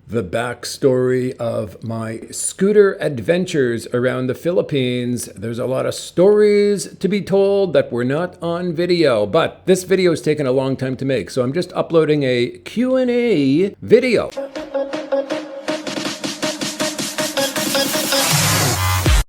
the backstory of my scooter adventures around the Philippines. There's a lot of stories to be told that were not on video, but this video has taken a long time to make, so I'm just uploading a Q&A video.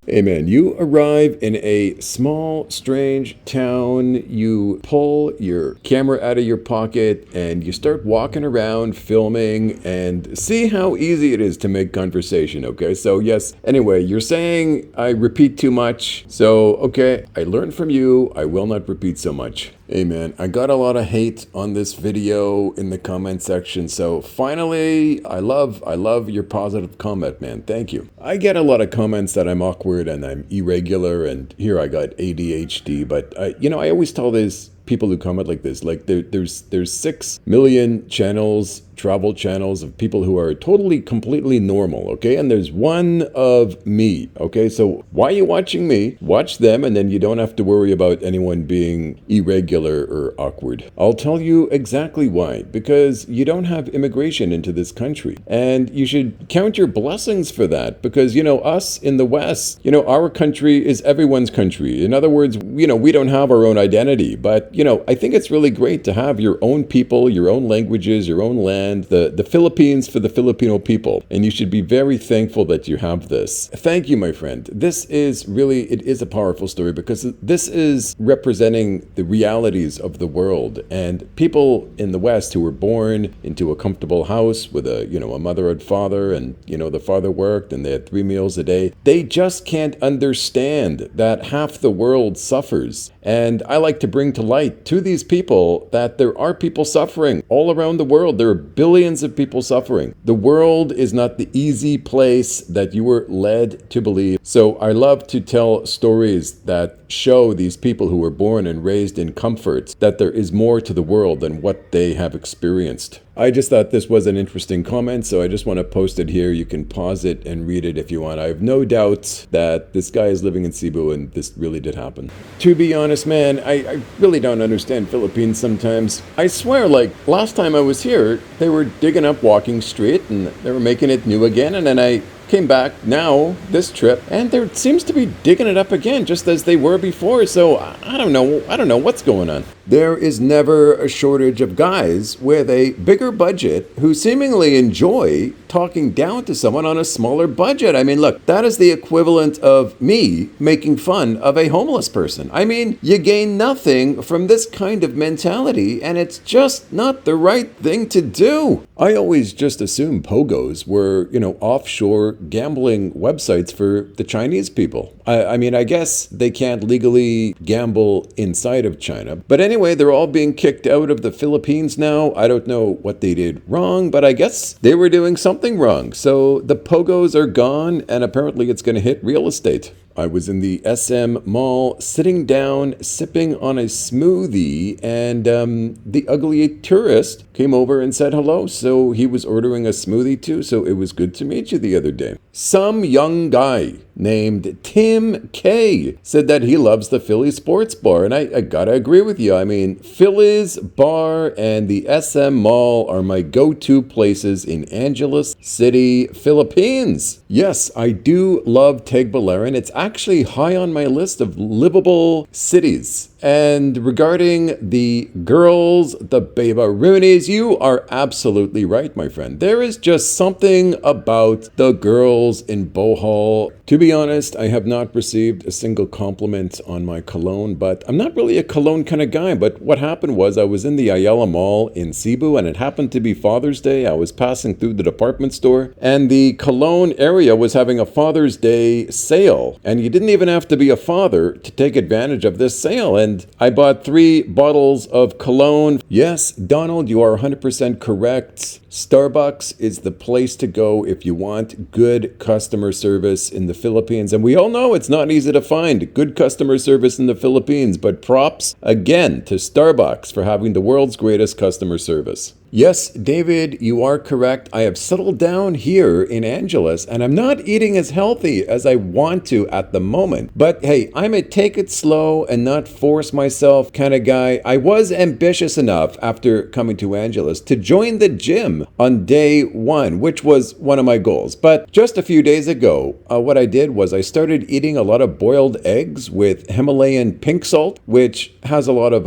Hey man, you arrive in a small, strange town, you pull your camera out of your pocket and you start walking around filming and see how easy it is to make conversation, okay? So yes, anyway, you're saying I repeat too much, so okay, I learned from you, I will not repeat so much. Hey man, I got a lot of hate on this video in the comment section, so finally, I love your positive comment, man. Thank you. I get a lot of comments that I'm awkward and I'm irregular, and here I got ADHD, but I always tell these people who comment like this, like there's 6 million channels, travel channels of people who are totally, completely normal, okay? And there's one of me, okay? So why are you watching me? Watch them, and then you don't have to worry about anyone being irregular or awkward. I'll tell you exactly why. Because you don't have immigration into this country. And you should count your blessings for that. Because, us in the West, our country is everyone's country. In other words, we don't have our own identity. But, I think it's really great to have your own people, your own languages, your own land, the Philippines for the Filipino people. And you should be very thankful that you have this. Thank you, my friend. This is really, it is a powerful story because this is representing the realities of the world. And people in the West who were born into a comfortable house with a mother and father, and, the father worked and they had 3 meals a day, they just can't understand that half the world suffers. And I like to bring to light to these people that there are people suffering all around the world. There are billions of people suffering. The world is not the easy place that you were led to believe. So I love to tell stories that show these people who were born and raised in comfort that there is more to the world than what they have experienced. I just thought this was an interesting comment, so I just want to post it here. You can pause it and read it if you want. I have no doubt that this guy is living in Cebu and this really did happen. To be honest, man, I really don't understand Philippines sometimes. I swear, like, last time I was here, they were digging up Walking Street and they were making it new again, and then I came back now, this trip, and there seems to be digging it up again, just as they were before, so I don't know what's going on. There is never a shortage of guys with a bigger budget who seemingly enjoy talking down to someone on a smaller budget. I mean, look, that is the equivalent of me making fun of a homeless person. I mean, you gain nothing from this kind of mentality, and it's just not the right thing to do. I always just assumed pogos were, offshore gambling websites for the Chinese people. I mean, I guess they can't legally gamble inside of China. But anyway, they're all being kicked out of the Philippines now. I don't know what they did wrong, but I guess they were doing something wrong. So the pogos are gone, and apparently it's going to hit real estate. I was in the SM Mall sitting down, sipping on a smoothie, and the ugly tourist came over and said hello. So he was ordering a smoothie too, so it was good to meet you the other day. Some young guy named Tim K said that he loves the Philly Sports Bar, and I gotta agree with you. I mean, Philly's Bar and the SM Mall are my go-to places in Angeles City, Philippines. Yes, I do love Tagbilaran. It's actually high on my list of livable cities. And regarding the girls, the Babaroonies, you are absolutely right, my friend. There is just something about the girls in Bohol. To be honest, I have not received a single compliment on my cologne, but I'm not really a cologne kind of guy. But what happened was I was in the Ayala Mall in Cebu, and it happened to be Father's Day. I was passing through the department store, and the cologne area was having a Father's Day sale. And you didn't even have to be a father to take advantage of this sale. And I bought 3 bottles of cologne. Yes, Donald, you are 100% correct. Starbucks is the place to go if you want good customer service in the Philippines. And we all know it's not easy to find good customer service in the Philippines, but props again to Starbucks for having the world's greatest customer service. Yes, David, you are correct. I have settled down here in Angeles and I'm not eating as healthy as I want to at the moment. But hey, I'm a take it slow and not force myself kind of guy. I was ambitious enough after coming to Angeles to join the gym on day one, which was one of my goals. But just a few days ago, what I did was I started eating a lot of boiled eggs with Himalayan pink salt, which has a lot of,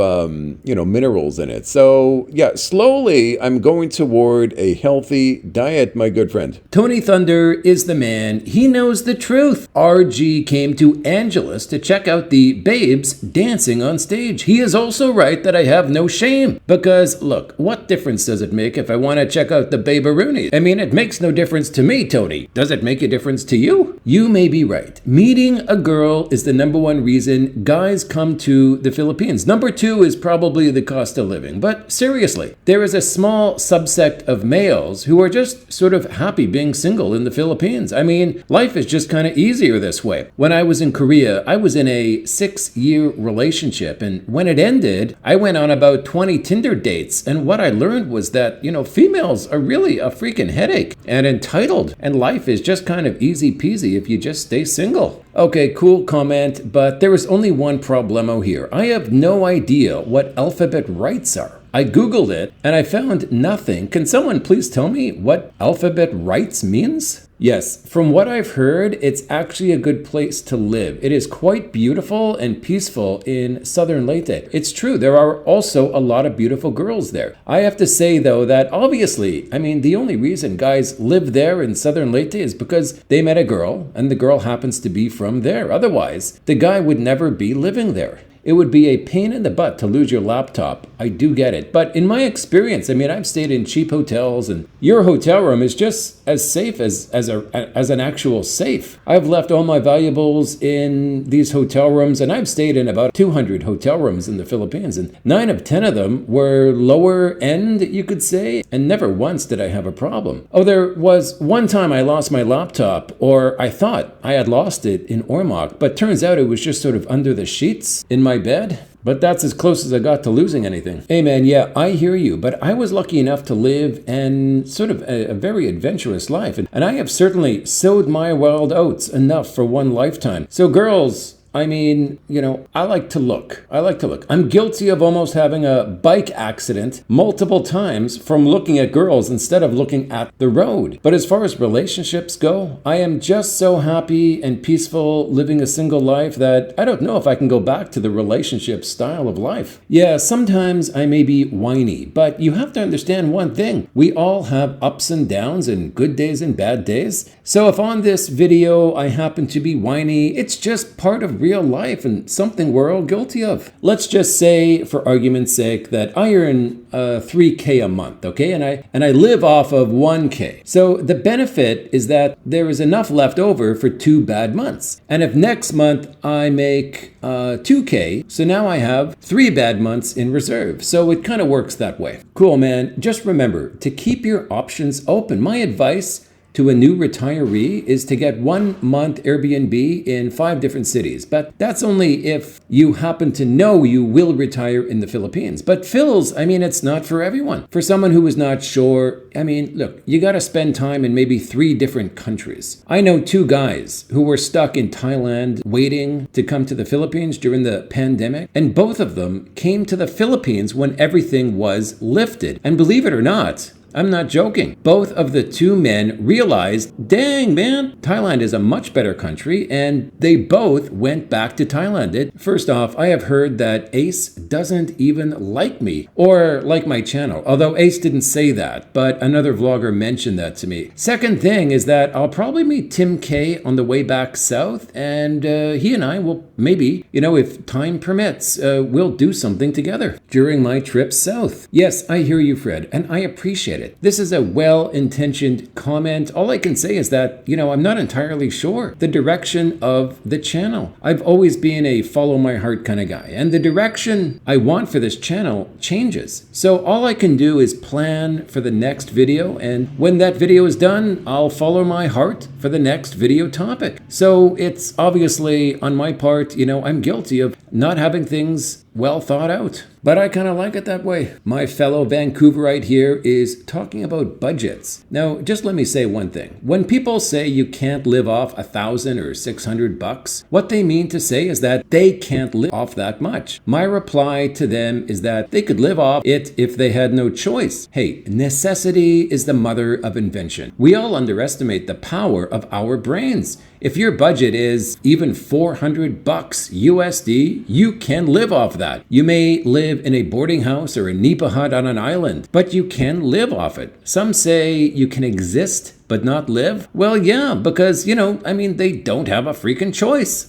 minerals in it. So yeah, slowly I'm going toward a healthy diet, my good friend. Tony Thunder is the man. He knows the truth. RG came to Angeles to check out the babes dancing on stage. He is also right that I have no shame. Because, look, what difference does it make if I want to check out the babe-a-roonies? I mean, it makes no difference to me, Tony. Does it make a difference to you? You may be right. Meeting a girl is the #1 reason guys come to the Philippines. #2 is probably the cost of living. But seriously, there is a small subsect of males who are just sort of happy being single in the Philippines. I mean, life is just kind of easier this way. When I was in Korea, I was in a 6-year relationship, and when it ended, I went on about 20 Tinder dates, and what I learned was that, females are really a freaking headache and entitled, and life is just kind of easy peasy if you just stay single. Okay, cool comment, but there is only one problemo here. I have no idea what alphabet rights are. I Googled it and I found nothing. Can someone please tell me what alphabet rights means? Yes, from what I've heard, it's actually a good place to live. It is quite beautiful and peaceful in Southern Leyte. It's true, there are also a lot of beautiful girls there. I have to say though that obviously, the only reason guys live there in Southern Leyte is because they met a girl and the girl happens to be from there. Otherwise, the guy would never be living there. It would be a pain in the butt to lose your laptop. I do get it. But in my experience, I've stayed in cheap hotels and your hotel room is just as safe as an actual safe. I've left all my valuables in these hotel rooms and I've stayed in about 200 hotel rooms in the Philippines and 9 of 10 of them were lower end, you could say, and never once did I have a problem. Oh, there was one time I lost my laptop, or I thought I had lost it in Ormoc, but turns out it was just sort of under the sheets in my bed. But that's as close as I got to losing anything. Hey man, yeah, I hear you, but I was lucky enough to live in sort of a very adventurous life. And I have certainly sowed my wild oats enough for one lifetime. So girls, I like to look. I'm guilty of almost having a bike accident multiple times from looking at girls instead of looking at the road. But as far as relationships go, I am just so happy and peaceful living a single life that I don't know if I can go back to the relationship style of life. Yeah, sometimes I may be whiny, but you have to understand one thing. We all have ups and downs and good days and bad days. So if on this video I happen to be whiny, it's just part of real life and something we're all guilty of. Let's just say, for argument's sake, that I earn $3K a month, okay? And I live off of $1K. So the benefit is that there is enough left over for 2 bad months. And if next month I make $2K, so now I have 3 bad months in reserve. So it kind of works that way. Cool, man. Just remember to keep your options open. My advice to a new retiree is to get 1 month Airbnb in 5 different cities. But that's only if you happen to know you will retire in the Philippines. But Phil's, it's not for everyone. For someone who is not sure, look, you gotta spend time in maybe 3 different countries. I know 2 guys who were stuck in Thailand waiting to come to the Philippines during the pandemic. And both of them came to the Philippines when everything was lifted. And believe it or not, I'm not joking. Both of the 2 men realized, dang man, Thailand is a much better country, and they both went back to Thailand. First off, I have heard that Ace doesn't even like me or like my channel, although Ace didn't say that, but another vlogger mentioned that to me. Second thing is that I'll probably meet Tim K on the way back south, and he and I will maybe, if time permits, we'll do something together during my trip south. Yes, I hear you, Fred, and I appreciate it. This is a well-intentioned comment. All I can say is that, I'm not entirely sure the direction of the channel. I've always been a follow my heart kind of guy, and the direction I want for this channel changes. So all I can do is plan for the next video, and when that video is done, I'll follow my heart for the next video topic. So it's obviously on my part, I'm guilty of not having things well thought out. But I kind of like it that way. My fellow Vancouverite here is talking about budgets. Now, just let me say one thing. When people say you can't live off $1,000 or $600, what they mean to say is that they can't live off that much. My reply to them is that they could live off it if they had no choice. Hey, necessity is the mother of invention. We all underestimate the power of our brains. If your budget is even $400 USD, you can live off that. You may live in a boarding house or a nipa hut on an island, but you can live off it. Some say you can exist but not live? Well, yeah, because, they don't have a freaking choice.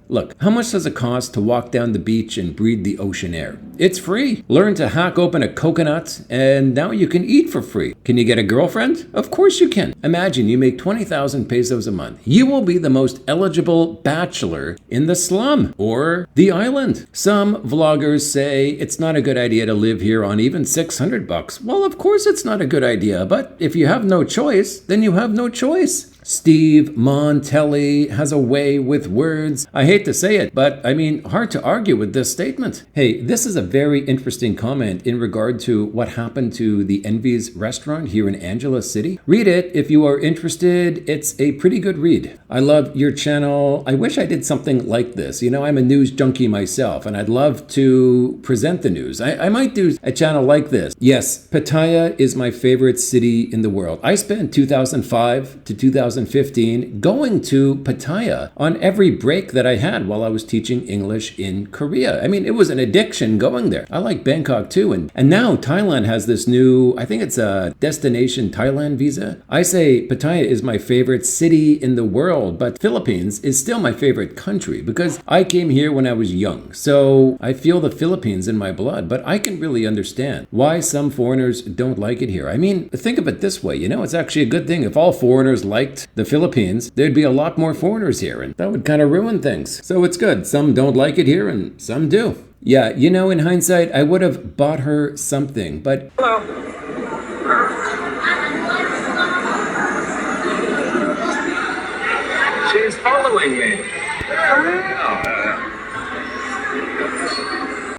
Look, how much does it cost to walk down the beach and breathe the ocean air? It's free. Learn to hack open a coconut, and now you can eat for free. Can you get a girlfriend? Of course you can. Imagine you make 20,000 pesos a month. You will be the most eligible bachelor in the slum or the island. Some vloggers say it's not a good idea to live here on even $600. Well, of course it's not a good idea, but if you have no choice, then you have no choice. Steve Montelli has a way with words. I hate to say it, but hard to argue with this statement. Hey, this is a very interesting comment in regard to what happened to the Envy's restaurant here in Angeles City. Read it if you are interested. It's a pretty good read. I love your channel. I wish I did something like this. I'm a news junkie myself, and I'd love to present the news. I might do a channel like this. Yes, Pattaya is my favorite city in the world. I spent 2005 to 2015 going to Pattaya on every break that I had while I was teaching English in Korea. It was an addiction going there. I like Bangkok too. And now Thailand has this new, I think it's a destination Thailand visa. I say Pattaya is my favorite city in the world, but Philippines is still my favorite country because I came here when I was young. So I feel the Philippines in my blood, but I can really understand why some foreigners don't like it here. Think of it this way, it's actually a good thing. If all foreigners liked the Philippines, there'd be a lot more foreigners here, and that would kind of ruin things. So it's good. Some don't like it here, and some do. Yeah, in hindsight, I would have bought her something, but... Hello. She's following me.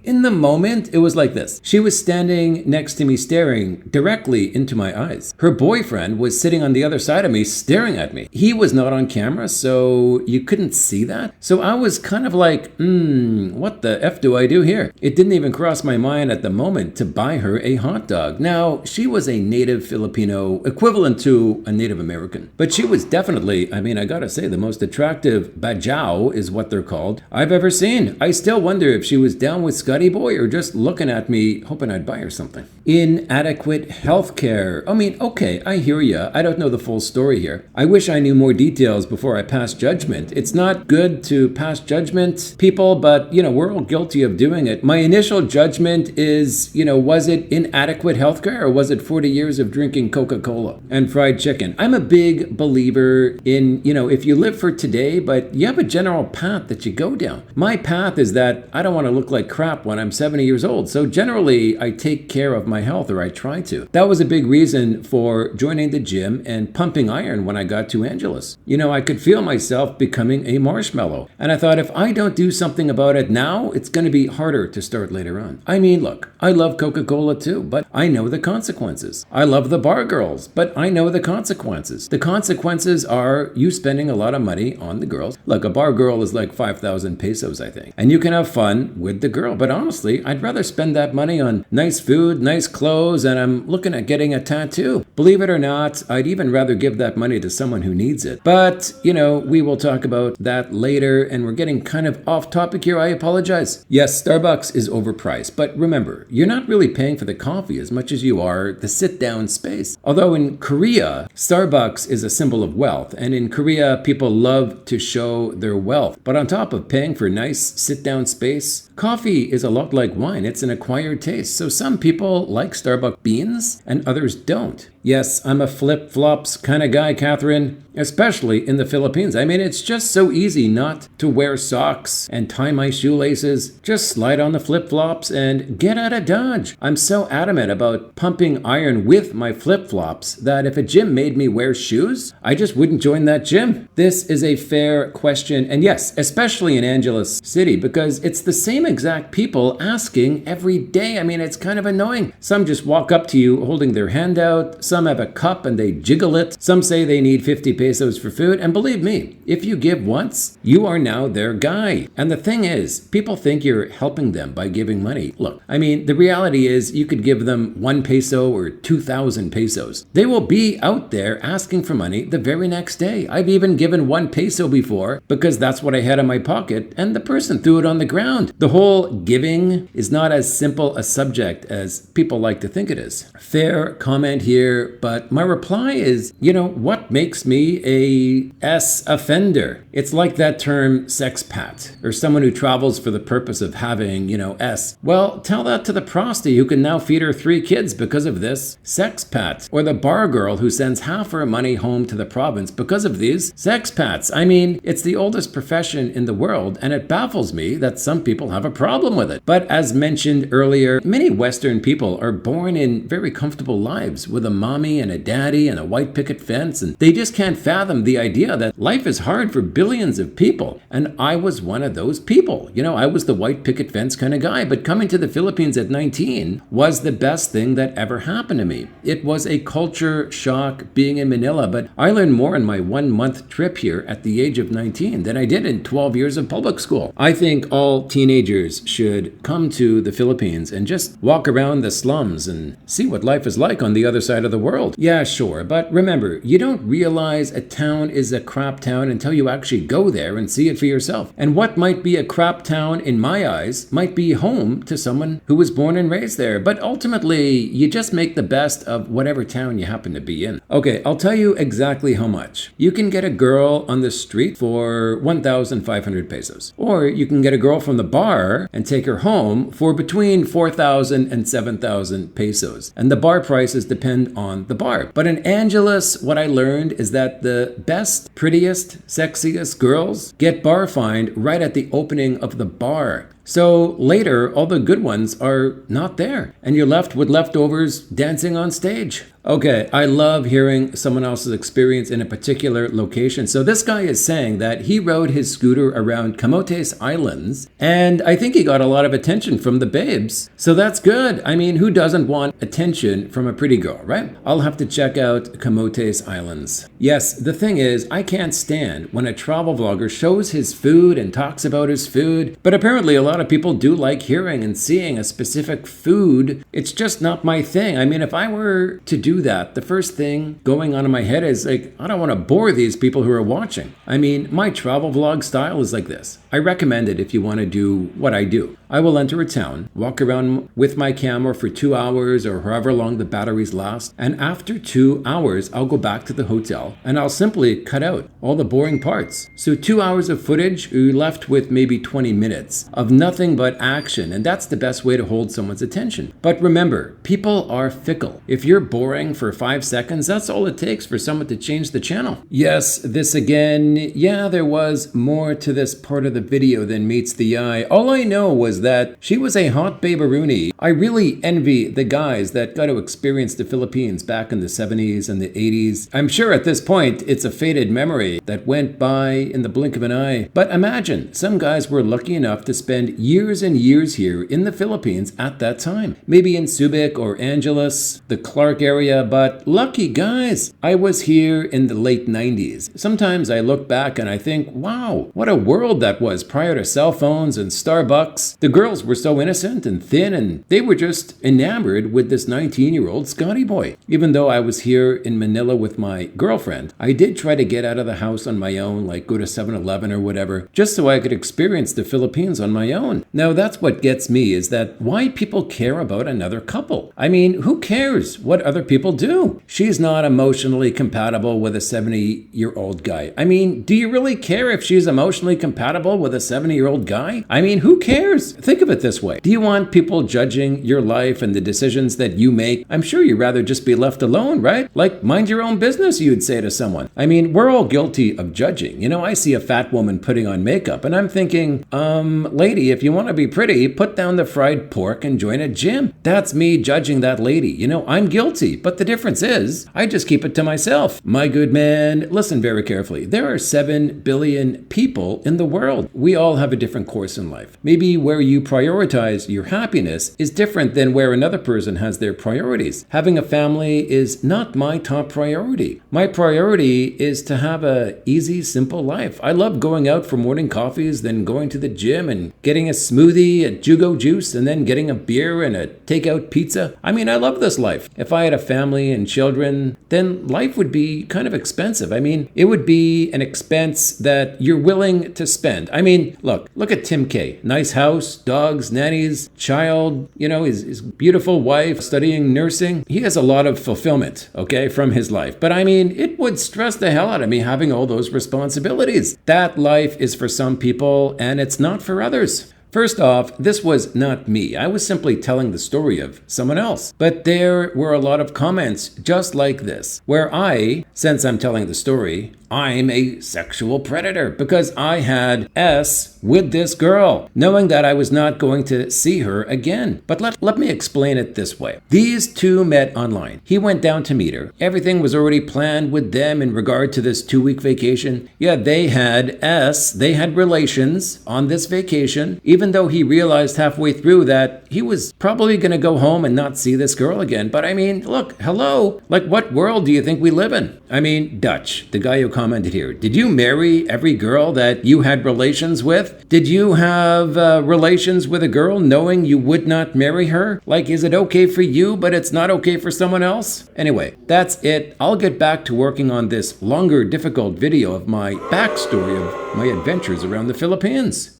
In the moment, it was like this. She was standing next to me staring directly into my eyes. Her boyfriend was sitting on the other side of me staring at me. He was not on camera, so you couldn't see that. So I was kind of like, what the F do I do here? It didn't even cross my mind at the moment to buy her a hot dog. Now, she was a native Filipino, equivalent to a Native American. But she was definitely, I gotta say, the most attractive bajau is what they're called I've ever seen. I still wonder if she was down with Scotty Boy or just looking at me hoping I'd buy her something. Inadequate healthcare. Okay, I hear ya. I don't know the full story here. I wish I knew more details before I pass judgment. It's not good to pass judgment, people, but we're all guilty of doing it. My initial judgment is, was it inadequate healthcare or was it 40 years of drinking Coca-Cola and fried chicken? I'm a big believer in, if you live for today, but you have a general path that you go down. My path is that I don't want to look like crap when I'm 70 years old. So generally, I take care of my health, or I try to. That was a big reason for joining the gym and pumping iron when I got to Angeles. I could feel myself becoming a marshmallow. And I thought, if I don't do something about it now, it's going to be harder to start later on. Look, I love Coca-Cola too, but I know the consequences. I love the bar girls, but I know the consequences. The consequences are you spending a lot of money on the girls. Look, a bar girl is like 5,000 pesos, I think. And you can have fun with the girl, but honestly, I'd rather spend that money on nice food, nice clothes, and I'm looking at getting a tattoo. Believe it or not, I'd even rather give that money to someone who needs it. But, we will talk about that later, and we're getting kind of off topic here. I apologize. Yes, Starbucks is overpriced, but remember, you're not really paying for the coffee as much as you are the sit-down space. Although in Korea, Starbucks is a symbol of wealth, and in Korea, people love to show their wealth. But on top of paying for nice sit-down space, coffee is a lot like wine. It's an acquired taste. So some people like Starbucks beans and others don't. Yes, I'm a flip-flops kind of guy, Catherine, especially in the Philippines. I mean, it's just so easy not to wear socks and tie my shoelaces. Just slide on the flip-flops and get out of Dodge. I'm so adamant about pumping iron with my flip-flops that if a gym made me wear shoes, I just wouldn't join that gym. This is a fair question, and yes, especially in Angeles City, because it's the same exact people asking every day. I mean, it's kind of annoying. Some just walk up to you holding their hand out. Some have a cup and they jiggle it. Some say they need 50 pesos for food. And believe me, if you give once, you are now their guy. And the thing is, people think you're helping them by giving money. Look, I mean, the reality is you could give them 1 peso or 2,000 pesos. They will be out there asking for money the very next day. I've even given 1 peso before because that's what I had in my pocket and the person threw it on the ground. The whole giving is not as simple a subject as people like to think it is. Fair comment here, but my reply is, what makes me a S offender? It's like that term sexpat, or someone who travels for the purpose of having, S. Well, tell that to the prostitute who can now feed her 3 kids because of this sexpat, or the bar girl who sends half her money home to the province because of these sexpats. I mean, it's the oldest profession in the world, and it baffles me that some people have a problem with it. But as mentioned earlier, many Western people are born in very comfortable lives with a mommy and a daddy and a white picket fence, and they just can't fathom the idea that life is hard for billions of people. And I was one of those people. I was the white picket fence kind of guy, but coming to the Philippines at 19 was the best thing that ever happened to me. It was a culture shock being in Manila, but I learned more in my 1-month trip here at the age of 19 than I did in 12 years of public school. I think all teenagers should come to the Philippines and just walk around the slums and see what life is like on the other side of the world. Yeah, sure, but remember, you don't realize a town is a crap town until you actually go there and see it for yourself. And what might be a crap town in my eyes might be home to someone who was born and raised there. But ultimately, you just make the best of whatever town you happen to be in. Okay, I'll tell you exactly how much. You can get a girl on the street for 1,500 pesos. Or you can get a girl from the bar and take her home for between 4,000 and 7,000 pesos. And the bar prices depend on the bar. But in Angeles, what I learned is that the best, prettiest, sexiest girls get bar fined right at the opening of the bar. So later, all the good ones are not there, and you're left with leftovers dancing on stage. Okay, I love hearing someone else's experience in a particular location. So this guy is saying that he rode his scooter around Camotes Islands, and I think he got a lot of attention from the babes. So that's good. I mean, who doesn't want attention from a pretty girl, right? I'll have to check out Camotes Islands. Yes, the thing is, I can't stand when a travel vlogger shows his food and talks about his food, but apparently a lot of people do like hearing and seeing a specific food. It's just not my thing. I mean, if I were to do that, the first thing going on in my head is like, I don't want to bore these people who are watching. I mean, my travel vlog style is like this. I recommend it if you want to do what I do. I will enter a town, walk around with my camera for 2 hours or however long the batteries last, and after 2 hours, I'll go back to the hotel and I'll simply cut out all the boring parts. So 2 hours of footage, you're left with maybe 20 minutes of nothing but action, and that's the best way to hold someone's attention. But remember, people are fickle. If you're boring for 5 seconds, that's all it takes for someone to change the channel. Yes, this again. Yeah, there was more to this part of the video than meets the eye. All I know was that she was a hot babe-a-rooney. I really envy the guys that got to experience the Philippines back in the 70s and the 80s. I'm sure at this point, it's a faded memory that went by in the blink of an eye. But imagine, some guys were lucky enough to spend years and years here in the Philippines at that time. Maybe in Subic or Angeles, the Clark area, but lucky guys. I was here in the late 90s. Sometimes I look back and I think, wow, what a world that was prior to cell phones and Starbucks. The girls were so innocent and thin, and they were just enamored with this 19-year-old Scotty boy. Even though I was here in Manila with my girlfriend, I did try to get out of the house on my own, like go to 7-Eleven or whatever, just so I could experience the Philippines on my own. Now that's what gets me, is that why people care about another couple. I mean, who cares what other people people do. She's not emotionally compatible with a 70-year-old guy. I mean, do you really care if she's emotionally compatible with a 70-year-old guy? I mean, who cares? Think of it this way. Do you want people judging your life and the decisions that you make? I'm sure you'd rather just be left alone, right? Like, mind your own business, you'd say to someone. I mean, we're all guilty of judging. You know, I see a fat woman putting on makeup and I'm thinking, lady, if you want to be pretty, put down the fried pork and join a gym. That's me judging that lady. You know, I'm guilty, but the difference is I just keep it to myself. My good man, listen very carefully. There are 7 billion people in the world. We all have a different course in life. Maybe where you prioritize your happiness is different than where another person has their priorities. Having a family is not my top priority. My priority is to have a easy, simple life. I love going out for morning coffees, then going to the gym and getting a smoothie at Jugo Juice, and then getting a beer and a takeout pizza. I mean, I love this life. If I had a family and children, then life would be kind of expensive. I mean, it would be an expense that you're willing to spend. I mean, look at Tim Kay. Nice house, dogs, nannies, child, you know, his beautiful wife, studying nursing. He has a lot of fulfillment, okay, from his life. But I mean, it would stress the hell out of me having all those responsibilities. That life is for some people and it's not for others. First off, this was not me. I was simply telling the story of someone else. But there were a lot of comments just like this, where I, since I'm telling the story, I'm a sexual predator because I had S with this girl, knowing that I was not going to see her again. But let me explain it this way. These two met online. He went down to meet her. Everything was already planned with them in regard to this 2-week vacation. Yeah, they had relations on this vacation, even though he realized halfway through that he was probably going to go home and not see this girl again. But I mean, look, hello, like what world do you think we live in? I mean, Dutch, the guy who commented here, did you marry every girl that you had relations with? Did you have relations with a girl knowing you would not marry her? Like, is it okay for you, but it's not okay for someone else? Anyway, that's it. I'll get back to working on this longer, difficult video of my backstory of my adventures around the Philippines.